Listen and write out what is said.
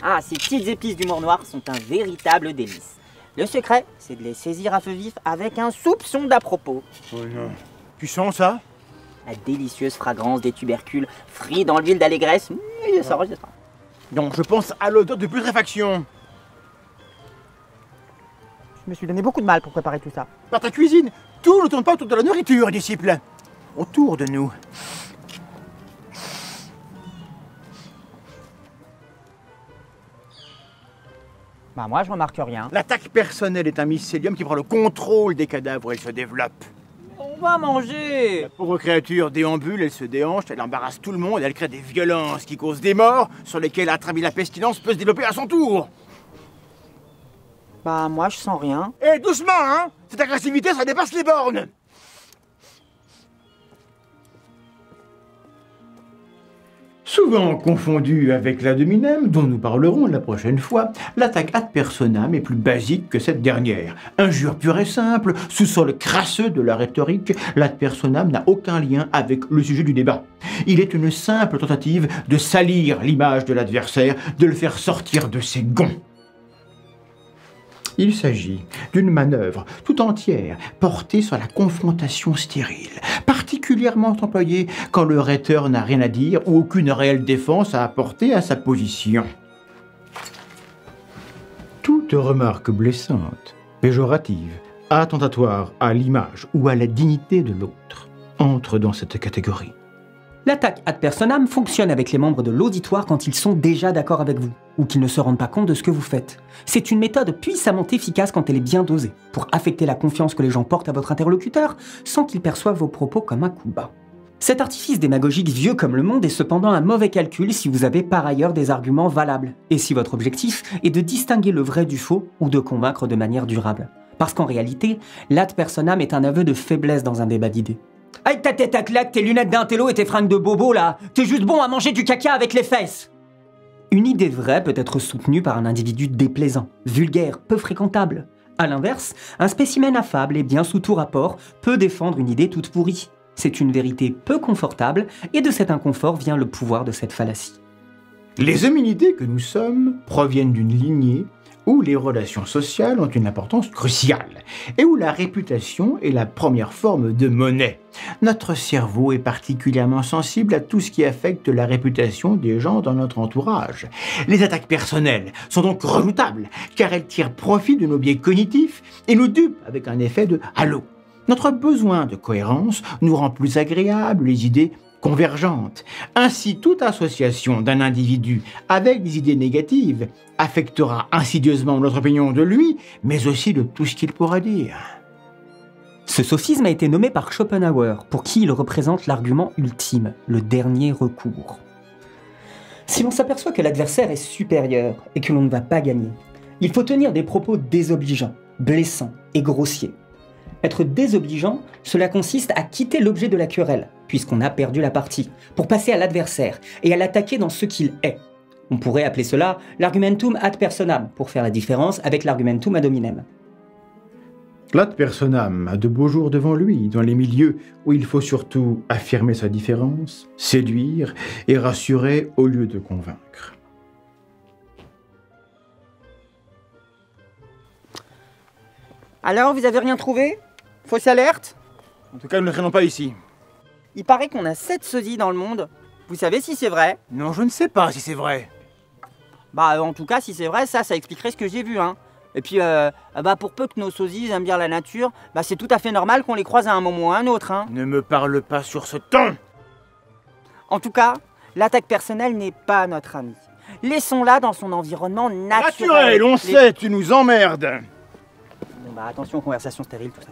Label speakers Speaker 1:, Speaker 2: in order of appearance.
Speaker 1: Ah, ces petites épices d'humour noir sont un véritable délice. Le secret, c'est de les saisir à feu vif avec un soupçon d'à-propos.
Speaker 2: Oh non. Tu sens ça?
Speaker 1: La délicieuse fragrance des tubercules frits dans l'huile d'allégresse. Je sens.
Speaker 2: Donc je pense à l'odeur de putréfaction.
Speaker 1: Je me suis donné beaucoup de mal pour préparer tout ça.
Speaker 2: Par ta cuisine, tout ne tourne pas autour de la nourriture, disciple. Autour de nous.
Speaker 1: Bah moi je remarque rien.
Speaker 2: L'attaque personnelle est un mycélium qui prend le contrôle des cadavres, elle se développe.
Speaker 1: On va manger.
Speaker 2: La pauvre créature déambule, elle se déhanche, elle embarrasse tout le monde, elle crée des violences qui causent des morts, sur lesquelles à travers la pestilence peut se développer à son tour.
Speaker 1: Bah moi je sens rien.
Speaker 2: Eh, doucement, hein! Cette agressivité, ça dépasse les bornes! Souvent confondue avec l'ad hominem, dont nous parlerons la prochaine fois, l'attaque ad personam est plus basique que cette dernière. Injure pure et simple, sous-sol crasseux de la rhétorique, l'ad personam n'a aucun lien avec le sujet du débat. Il est une simple tentative de salir l'image de l'adversaire, de le faire sortir de ses gonds. Il s'agit d'une manœuvre tout entière portée sur la confrontation stérile, particulièrement employée quand le rhéteur n'a rien à dire ou aucune réelle défense à apporter à sa position. Toute remarque blessante, péjorative, attentatoire à l'image ou à la dignité de l'autre entre dans cette catégorie.
Speaker 3: L'attaque ad personam fonctionne avec les membres de l'auditoire quand ils sont déjà d'accord avec vous, ou qu'ils ne se rendent pas compte de ce que vous faites. C'est une méthode puissamment efficace quand elle est bien dosée, pour affecter la confiance que les gens portent à votre interlocuteur, sans qu'ils perçoivent vos propos comme un coup bas. Cet artifice démagogique vieux comme le monde est cependant un mauvais calcul si vous avez par ailleurs des arguments valables, et si votre objectif est de distinguer le vrai du faux, ou de convaincre de manière durable. Parce qu'en réalité, l'ad personam est un aveu de faiblesse dans un débat d'idées. Avec ta tête à claque, tes lunettes d'intello et tes fringues de bobo là, t'es juste bon à manger du caca avec les fesses. Une idée vraie peut être soutenue par un individu déplaisant, vulgaire, peu fréquentable. A l'inverse, un spécimen affable et bien sous tout rapport peut défendre une idée toute pourrie. C'est une vérité peu confortable et de cet inconfort vient le pouvoir de cette fallacie.
Speaker 2: Les hominidés que nous sommes proviennent d'une lignée où les relations sociales ont une importance cruciale et où la réputation est la première forme de monnaie. Notre cerveau est particulièrement sensible à tout ce qui affecte la réputation des gens dans notre entourage. Les attaques personnelles sont donc redoutables car elles tirent profit de nos biais cognitifs et nous dupent avec un effet de halo. Notre besoin de cohérence nous rend plus agréables les idées convergentes. Ainsi, toute association d'un individu avec des idées négatives affectera insidieusement notre opinion de lui, mais aussi de tout ce qu'il pourra dire.
Speaker 3: Ce sophisme a été nommé par Schopenhauer, pour qui il représente l'argument ultime, le dernier recours. Si l'on s'aperçoit que l'adversaire est supérieur et que l'on ne va pas gagner, il faut tenir des propos désobligeants, blessants et grossiers. Être désobligeant, cela consiste à quitter l'objet de la querelle, puisqu'on a perdu la partie, pour passer à l'adversaire et à l'attaquer dans ce qu'il est. On pourrait appeler cela l'argumentum ad personam, pour faire la différence avec l'argumentum ad hominem.
Speaker 2: L'ad personam a de beaux jours devant lui, dans les milieux où il faut surtout affirmer sa différence, séduire et rassurer au lieu de convaincre.
Speaker 1: Alors, vous avez rien trouvé? Fausse alerte?
Speaker 2: En tout cas, nous ne traînons pas ici.
Speaker 1: Il paraît qu'on a 7 sosies dans le monde. Vous savez si c'est vrai?
Speaker 2: Non, je ne sais pas si c'est vrai.
Speaker 1: Bah, en tout cas, si c'est vrai, ça expliquerait ce que j'ai vu, hein. Et puis, pour peu que nos sosies aiment bien la nature, bah c'est tout à fait normal qu'on les croise à un moment ou à un autre, hein.
Speaker 2: Ne me parle pas sur ce ton!
Speaker 1: En tout cas, l'attaque personnelle n'est pas notre ami. Laissons-la dans son environnement naturel.
Speaker 2: Naturel, on sait, tu nous emmerdes!
Speaker 1: Bon bah attention, conversation stérile, tout ça.